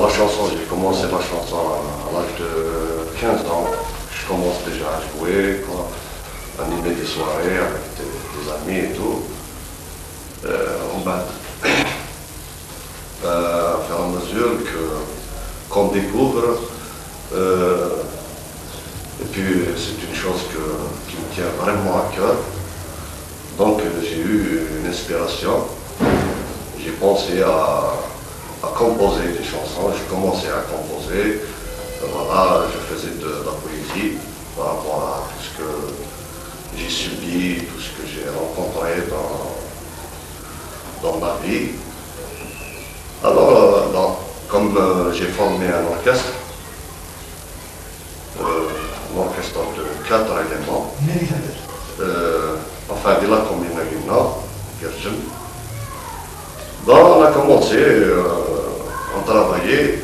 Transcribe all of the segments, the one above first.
La chanson, j'ai commencé la chanson à l'âge de 15 ans. Je commence déjà à jouer, quoi, animer des soirées avec des amis et tout. On va à fur et à mesure qu'on découvre. Et puis c'est une chose qui me tient vraiment à cœur. Donc j'ai eu une inspiration. J'ai pensé à composer des chansons. J'ai commencé à composer. Voilà, je faisais de la poésie par rapport à tout ce que j'ai subi, tout ce que j'ai rencontré dans ma vie. Alors, comme j'ai formé un orchestre de 4 éléments, enfin de la commune Gergen. On a commencé, on travaillait.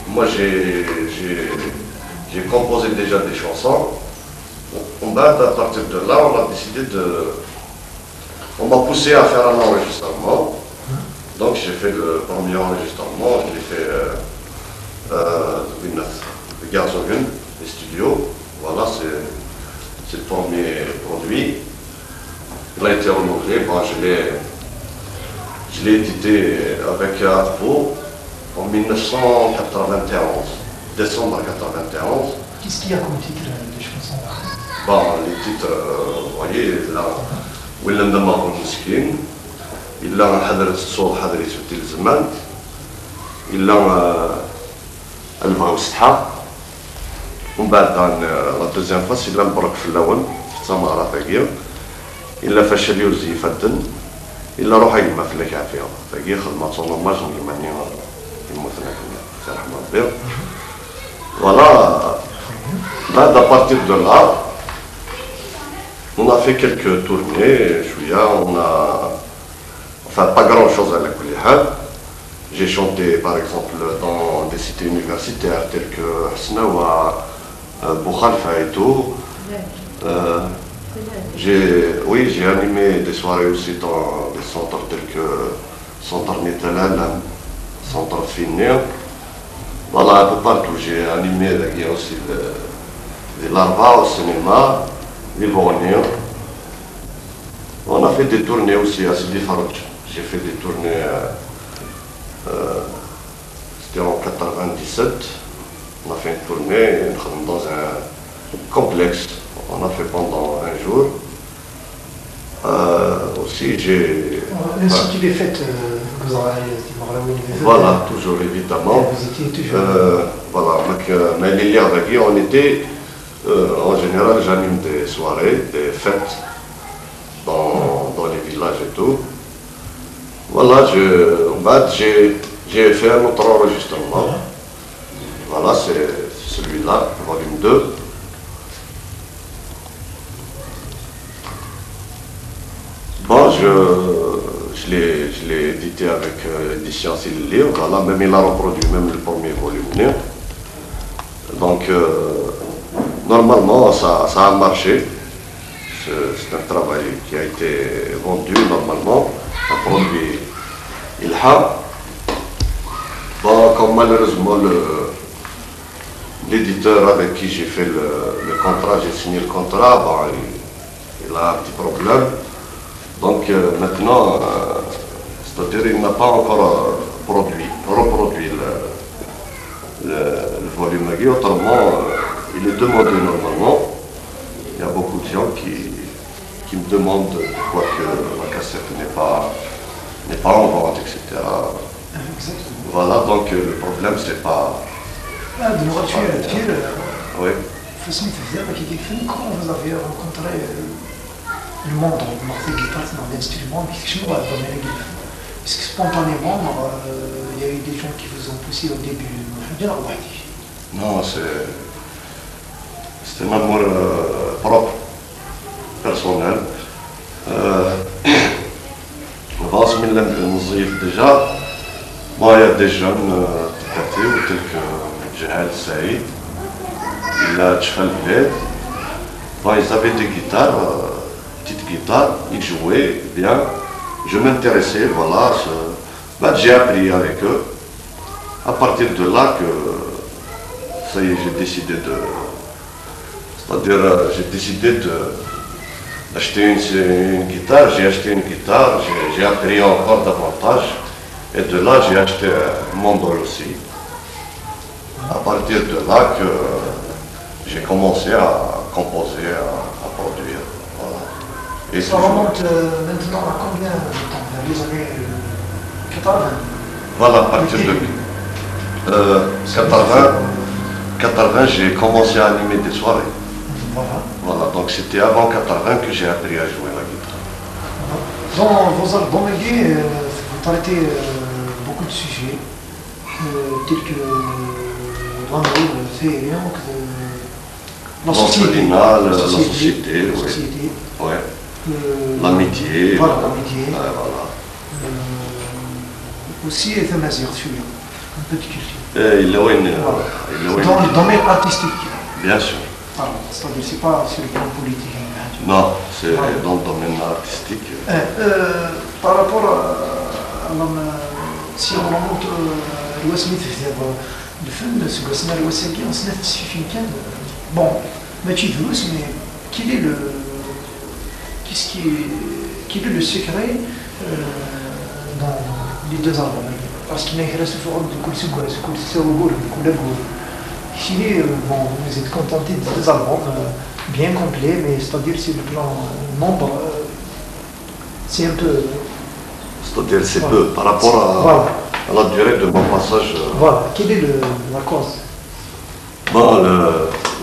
Moi j'ai composé déjà des chansons. À partir de là, on a décidé on m'a poussé à faire un enregistrement. Donc j'ai fait le premier enregistrement, je l'ai fait le Gazogun, les studios. Voilà, c'est le premier produit. Il a été renouvelé. Bon, je l'ai édité avec Arpo en 1991, décembre 1991. Qu'est-ce qu'il y a comme titre des chansons? Bon, les titres, vous voyez, là, Willem de Mahon Miskin, il a Hadrat Sour Hadri Souti Zaman, il a Al-Bra Oustha, la deuxième fois, c'est Al-Brak Filawan, Samara Tagir, il a Fachali Ouzi Fadden, il a Rohaï Maflek Afia, Tagir, Khalmatson Hommage, Mani, voilà, là, à partir de là, on a fait quelques tournées, enfin pas grand chose à la Kouliha. J'ai chanté par exemple dans des cités universitaires telles que Hasnawa, Boukhalfa et tout. J'ai animé des soirées aussi dans des centres tels que Centre Netalan, Centre Finir. Voilà, un peu partout. J'ai animé aussi l'Arba au cinéma, les Bornéens. On a fait des tournées aussi à Sidi Farouch. J'ai fait des tournées, c'était en 97. On a fait une tournée dans un complexe. On a fait pendant un jour. Aussi, j'ai... L'Institut des fêtes, voilà, toujours évidemment. Vous étiez toujours... Voilà, mais les liens avec on était, en général, j'anime des soirées, des fêtes dans les villages et tout. Voilà, j'ai fait un autre enregistrement. Voilà, c'est celui-là, volume 2. Bon, je l'ai édité avec l'édition Sillir. Voilà, même il a reproduit même le premier volume. Donc, normalement, ça a marché. C'est un travail qui a été vendu normalement, un produit Ilha. Bon, comme malheureusement l'éditeur avec qui j'ai fait le contrat, j'ai signé le contrat, bon, il a un petit problème. Donc maintenant, c'est-à-dire il n'a pas encore reproduit le volume Magui. Autrement, il est demandé normalement. Il y a beaucoup de gens qui me demandent pourquoi que la cassette n'est pas en vente, etc. Exactement. Voilà, donc le problème c'est pas... Oui. Comment vous avez rencontré le monde de guitare dans l'instrument? Est-ce que spontanément, il y a eu des gens qui vous ont poussé au début? Non, c'est un amour propre, personnel. Déjà, bon, il y a des jeunes tels que Jahal Saïd, il a Tchal Bled. Bon, ils avaient des guitares, petites guitares, ils jouaient bien. Je m'intéressais, voilà. J'ai appris avec eux. À partir de là que ça y est, j'ai décidé de, c'est-à-dire j'ai décidé d'acheter une guitare, j'ai acheté une guitare, j'ai appris encore davantage, et de là j'ai acheté un mandol aussi. À partir de là que j'ai commencé à composer, à produire. Voilà. Et Ça remonte maintenant à combien de temps? Vers les années 80? Voilà, à partir de 80, j'ai commencé à animer des soirées. Voilà. Voilà, donc c'était avant 80 que j'ai appris à jouer la guitare. Dans vos albums, vous traitez beaucoup de sujets, tels que l'amour, le fait, la société, la société, oui. Ouais. L'amitié. Voilà, l'amitié. Voilà. Aussi, Thamazir, celui-là, un peu de culture. Il est Dans le domaine artistique. Bien sûr. C'est-à-dire, c'est pas sur le plan politique. Non, c'est dans le domaine artistique. Par rapport à si on remonte الوسميت في الفن سقسنا الوساكي نصنف في كان bon ماشي فلوس mais quel est le secret dans les deux albums parce qu'il y a une reste forte de كل سوغول كل أقول ici bon vous êtes contenté de deux albums bien complets mais c'est-à-dire sur le plan nombre c'est un peu c'est-à-dire c'est peu par rapport à la durée de mon passage. Voilà, quelle est la cause? Bon,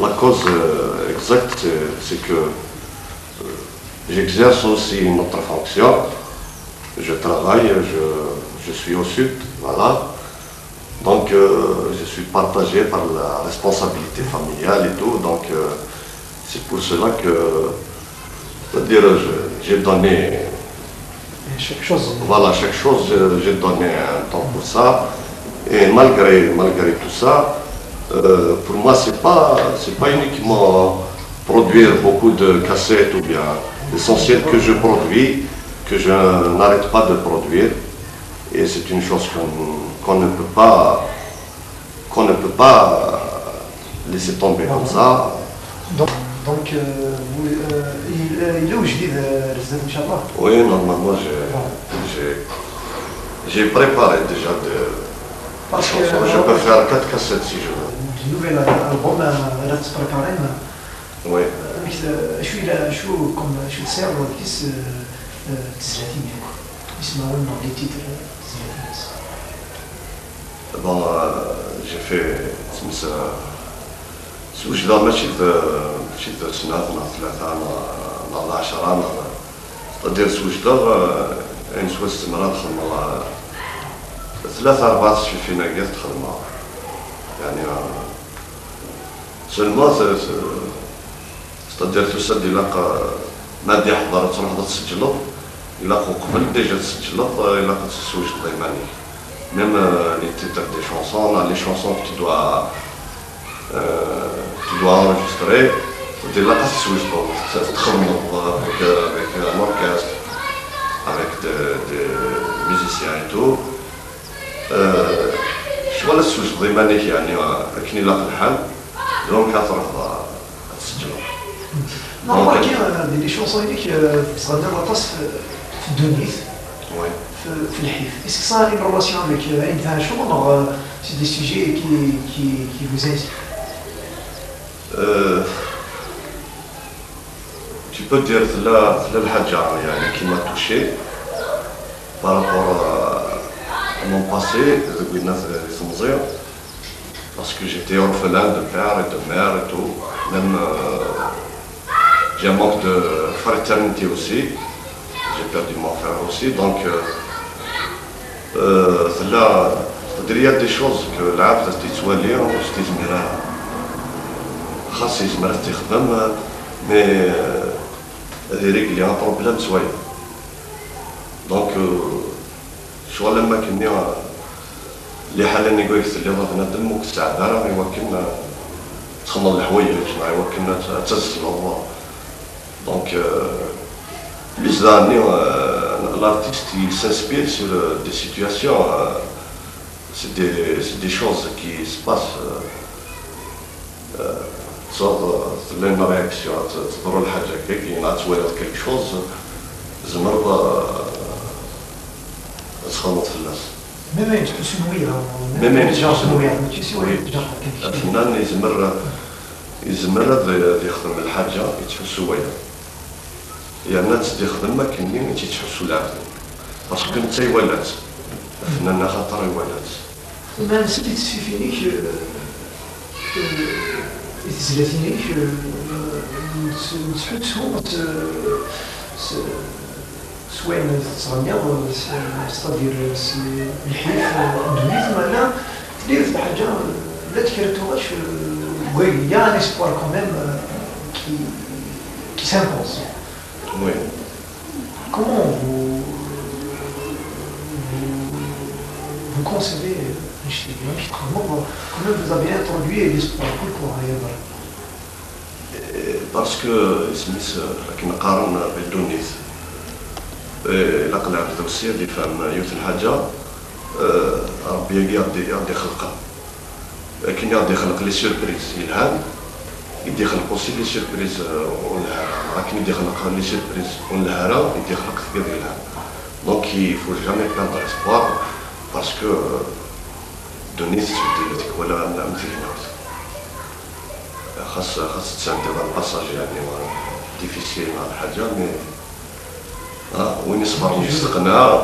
la cause exacte, c'est que j'exerce aussi une autre fonction. Je travaille, je suis au sud, voilà. Donc je suis partagé par la responsabilité familiale et tout. Donc c'est pour cela que, c'est-à-dire, j'ai donné. Chaque chose. Voilà, chaque chose, j'ai donné un temps pour ça. Et malgré tout ça, pour moi, c'est pas uniquement produire beaucoup de cassettes ou bien l'essentiel que je produis, que je n'arrête pas de produire. Et c'est une chose qu'on ne peut pas laisser tomber comme ça. Donc, il est où je vis de Rezdan, Inch'Allah? Oui, normalement, j'ai préparé déjà des chansons. Je peux faire 4 cassettes si je veux. Du nouvel album, là, tu préparé? Oui. شو تساعد كيس تسلاتين يسمعون les titres تسلاتين. Bon, j'ai fait سوجدة ماشي ذا سنة ثلاثة نهار 10 c'est-à-dire سوجدة يعني سوا استمرار خدمة 3-4 في ناقص خدمة يعني سلما c'est-à-dire تسد إلا ما دي حضر تروح تسجلو إلا قبل ديجا تسجلو إلا تسوجد ضيماني même les titres des chansons, les chansons que tu dois enregistrer, c'est là que tu avec un orchestre, avec des musiciens et tout. شو ولا تسوج ضيماني يعني كني لاقي الحال دونك كتروح تسجلو. نورمال كاين دي شونسون هذيك تصغر غطاس في الدنيث. Oui. Est-ce que ça a une relation avec une chambre? C'est des sujets qui vous inspirent? Tu peux dire qui m'a touché par rapport à mon passé, parce que j'étais orphelin de père et de mère et tout. Même j'ai un manque de fraternité aussi. J'ai perdu mon frère aussi, donc là, il y a des choses que l'art est isolé, c'est izmira. خاص يزمر تخدم mais هذيك اللي un problème شوية. donc شغل لما كني اللي حالا يقول لك اللي ضغنا دمك الساعة راه يمكن تخمر الحوايج ما يمكن تزل الله. donc plus d'années, l'artiste il s'inspire sur des situations c'est des choses qui se passent. تصور لنا رياكسيون تضروا الحاجه كاين توالد كيك شوز زمر تخلط في الناس ميم يتحسوا نويه ميم يتجاوز نويه ماشي سي واحد الفنان يزمر يخدم الحاجه يتحسوا وياه يا الناس اللي يخدم ما كاينين تيتحسوا العافيه باسكو انت يولات الفنان خاطر يولات ما نسيت فينيش الثلاثينيش نتحسوا سواء تصغنيا ستادير الحيف دويت معنا تدير في حاجه لا تكرهتوهاش وي يا ان اسبوار كوميم qui s'impose. Oui. Comment vous concevez comment vous avez introduit l'espoir pour Hayadar? Parce que سميت كنقارن بالدونيت العقل عبد الوسيع اللي فهم يوث الحاجه ربي يرضي خلقه لكن يرضي يخلق لي سيربريز الهام يدي يخلق اوسي لي سيربريز ونهار راكن يدي يخلق لي سيربريز ونهار يدي يخلق كثير ديال الهام دونك يفو جامي بلاندر اسبوار باسكو دونيت تبدل ولا مثل هنا خاص تساندي هذا الباساج يعني ديفيسيل مع الحاجه مي وين يصبر ويستقنع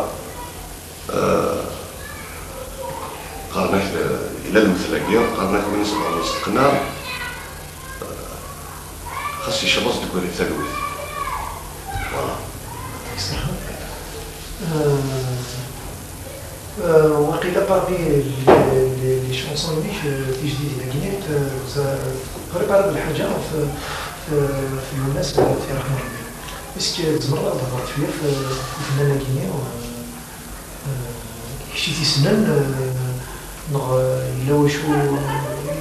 قارناك الى المثلاقيه قارناك وين يصبر ويستقنع خاص يشبص ديك الثلوث فوالا وقيل بارمي لي شونسون اللي جديد لكنيت بريبار بالحاجه في الناس في رحمه ربي اسكو تزمر ضغط فيها في الفنانه كينيا شي تيسنن الا واش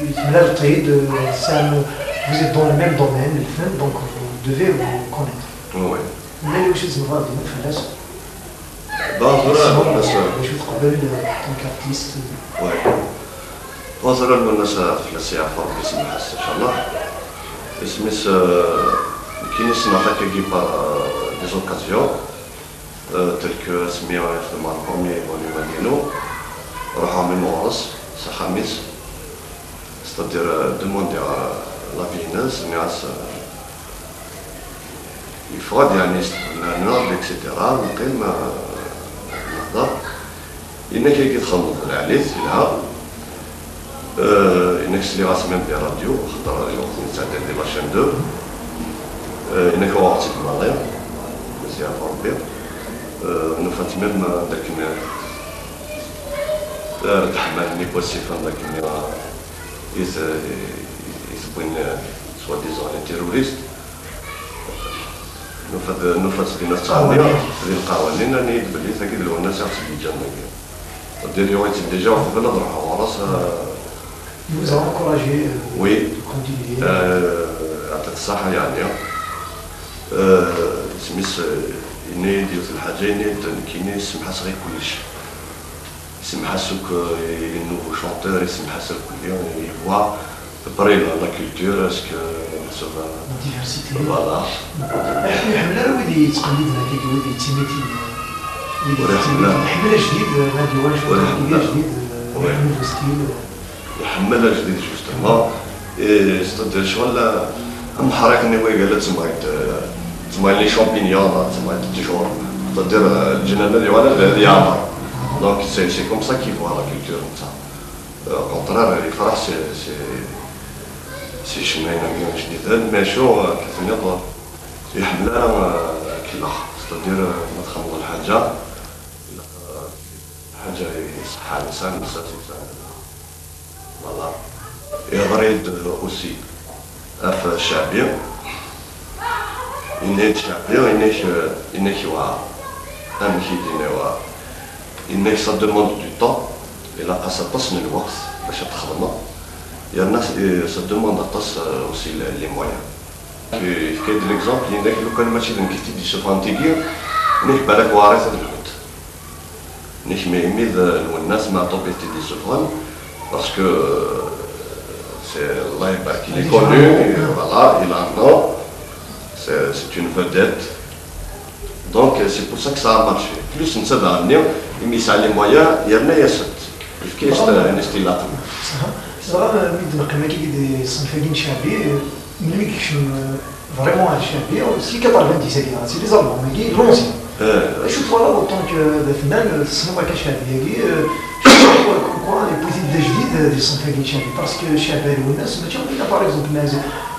يتملا القيد سام vous êtes dans le même domaine الفن donc vous devez vous connaître وي لا واش تزمر ديما في الناس ظاهرة الناس واش تقبل دونك ارتيست وي ظاهرة الناس في السياحة ربي يسمح ان شاء الله اسميس كاين يسمع هكا كي بار دي زوكازيون تلك سميه يخدم على البروميي فوليوم ديالو روحو من مورس خميس ستادير دوموندي لا فيناس ناس يفرض يعني نوض اكسيتيرا نقيم نهضر انك كيتخلط العليت لها انك سلي راس ميم دي راديو خاطر الوقت تاع دي لاشين 2 انك وقت الماضي مزيان ربي نفات ميم داك تحمل ني بوسيفان داك يثبون سوا ديزون لي تيروريست نفات دينا التعمير ديال القوانين راني بلي تاكيد لو الناس يحسب الجنة ديال يوم ديجا قبل نروحو راس vous a encouragé oui continuer يعطيك الصحة يعني سميس إني ديوت الحاجة إني كيني يسمحاس غير كلشي يسمحاسوك نوفو شونتور يسمحاس الكل يفوا بري لا كولتور اسكو سوفا ديفيرسيتي فوالا حملة ويدي تقليدنا كي ويدي تيميتي ولا حملة جديد ما ديوانش ولا جديد نوفو ستيل يحملها جديد جوستومون ستادير شغل محرقني وي قالت تسمى لي شامبينيون تسمى تيجور ستادير الجنانه اللي ولا يعمر دونك سي كوم سا كي فوا لا كولتور نتاع كونترار يفرح سي شمينا كاين جديد ماشو كيف نقول يحملها كي الاخر ستادير ما تخلط الحاجه حاجه يصحى الانسان يساعد فوالا يغريد اوسي اف الشعبيه إنك شعبيه إنك وا أمشي دينا وا إنك سا دوموند دو طون إلا قاصة تصن الوقت باش تخدم يا الناس سا دوموند طاس اوسي لي مويان في كاين ليكزومبل إنك لو كان ماشي نكتي دي سوفانتيغي إنك بالك وارث الوقت نيش ميميد الناس مع طوبيتي دي سوفران باسكو سي الله يبارك il est connu voilà il a un nom c'est une vedette donc c'est pour ça que ça a marché plus نسد عني يميس على les moyens يرنا يسد كيف نستيلات صراحه ميد نقمه كي صنفين شعبي ملي كيكشم فريمون الشعبيه سي 90 سي لي زالمون مي لونسيون شوف والله اوطون كفنان الصنوبه كشعبيه كوا لي بوزيت جديد ديال صنفين شعبي باسكو الشعبيه والناس ماشي غير باغ اكزومبل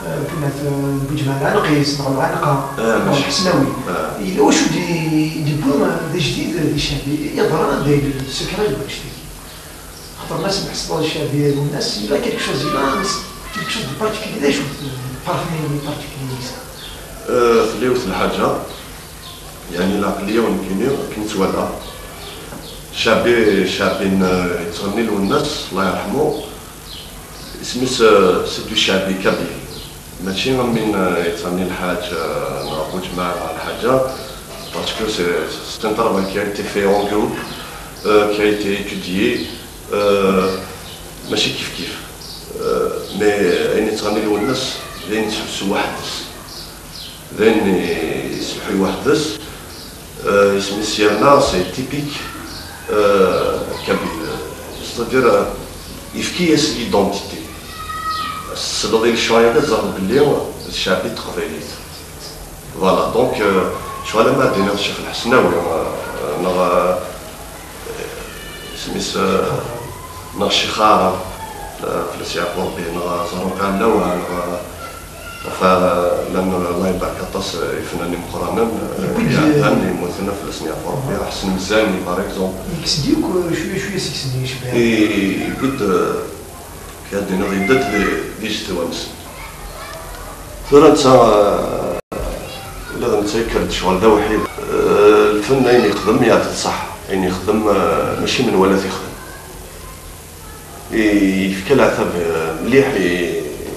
كنا في بوجمال نقيس نغلو عنقه الحسناوي الا واش دي بوم جديد ديال الشعبي يظهر ديال السكرات والشتي خاطر الناس محسبه الشعبيه والناس الا كيك شوز الا كيك شوز دي بارتيكولي شوز بارفيمي بارتيكولي خليوت الحاجه يعني العقليه والكيمياء كنتوالى شعبين يتغني له الناس الله يرحمه اسمه سيدو شعبي كبير ماشي من يتغني الحاج نعرفو جماعة الحاجة باسكو سي ان طرافاي كي ايتي في اون جروب كي ايتي ايتوديي ماشي كيف مي اين يتغني له الناس لين يتحبسو وحدس لين يسبحو وحدس اسم سيرنا سي تيبيك كبير c'est-à-dire يفكيس ليدونتيتي الصدادي الشويه كتظهر بلي الشعبي تقبيليت فوالا دونك شو على ما دينا الشيخ الحسناوي نغ سميس نغ شيخارة فلسي عقور بيه نغ زروقا نوع نغ لأن الله يبارك الطاس يفناني مقرانا يعني مثلنا في الاسنية فوربي أحسن مزاني باغ اكزومبل يكسديوك شوية سيكسني شبه يقول كيدينا غيدات دي جتوانس ثورة نتا ولا نتا يكرد شغل دا وحيد الفن أين يخدم يعطي الصح أين يخدم ماشي من ولا تيخدم يفكى العتاب مليح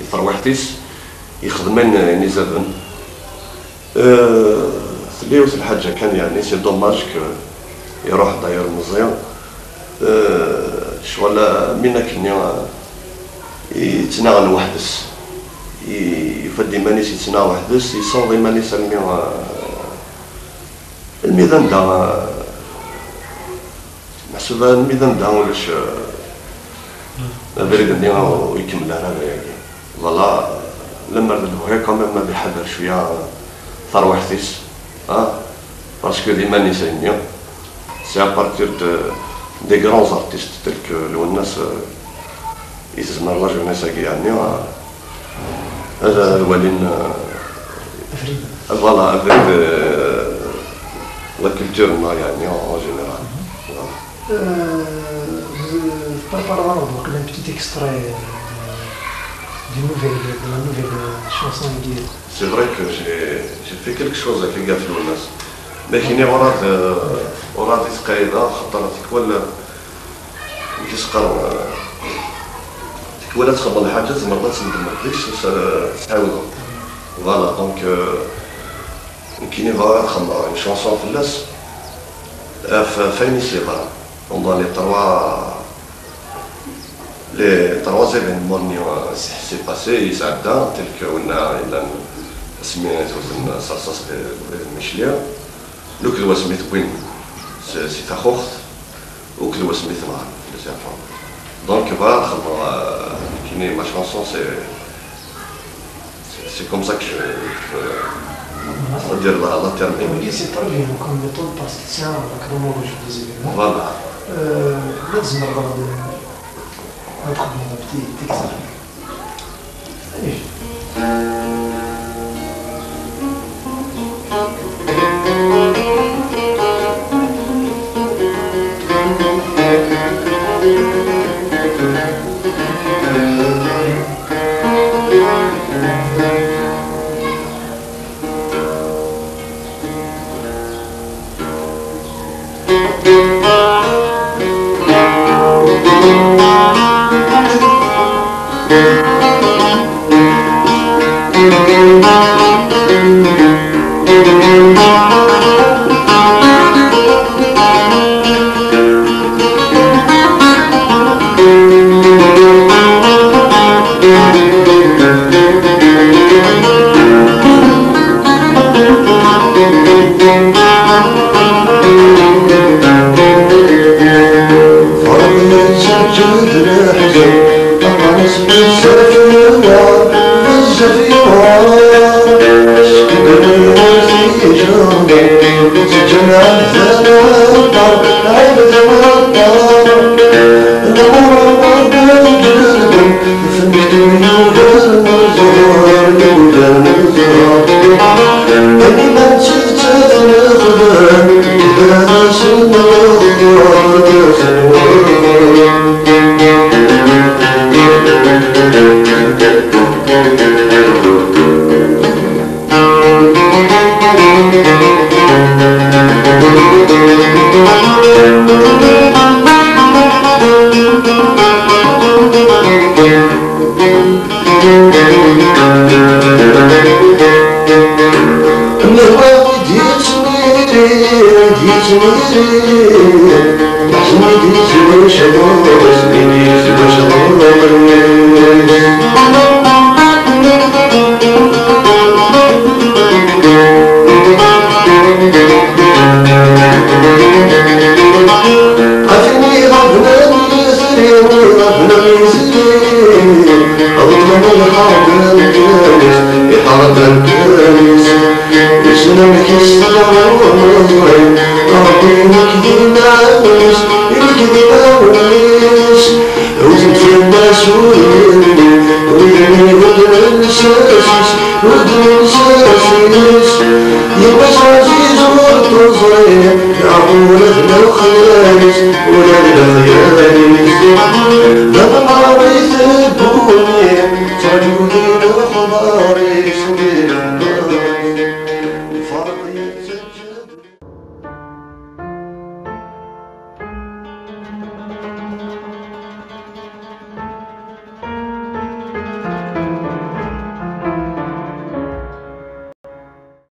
يثروح تيس يخدمين يعني زادن ثليوث الحاجة كان يعني سي دوماج كو يروح داير مزيان شغل منا كنيا يتناغل وحدس يفدي مانيس يتناغل وحدس يصوغي مانيس الميدان دا محسوبة الميدان دا ولاش بريد الدنيا ويكمل هذا يعني فوالا لما ردلو هيك ما بيحضر شويه ثروة حثيس باسكو ديما نيسانيا سي ابارتير دي غران ارتيست تلك لو الناس يتزمر الراجل الناس يعني هذا الوالين فوالا افيك لا كولتور يعني اون جينيرال préparant donc un petit extrait de la nouvelle chanson Guy. C'est vrai que j'ai fait quelque chose avec les gars في الناس لكن وراد تقايدة خطرتك ولا كيسقر ولا تخبط الحاجات مرات ما تقدرش تعاودهم فوالا دونك كاينين فوالا خمر اون شونسون في الناس فايني سي فوالا pendant les trois événements qui s'est passé يسعدنا تلك قلنا إلا سميت وزن صرصاص بالمشلية لوك الوا سميت وين سي تاخوخت وك الوا سميت نهار في الزعفران دونك فوالا خمر كاينين ما شونسون سي كوم سا كو je veux dire la terminer. Oui, c'est très bien comme méthode parce que tient à la chronologie des événements. Voilà. لازم نضرب ندخل من petit extrait. Allez. يبقى عزيز وقت صغير يعقول الخيال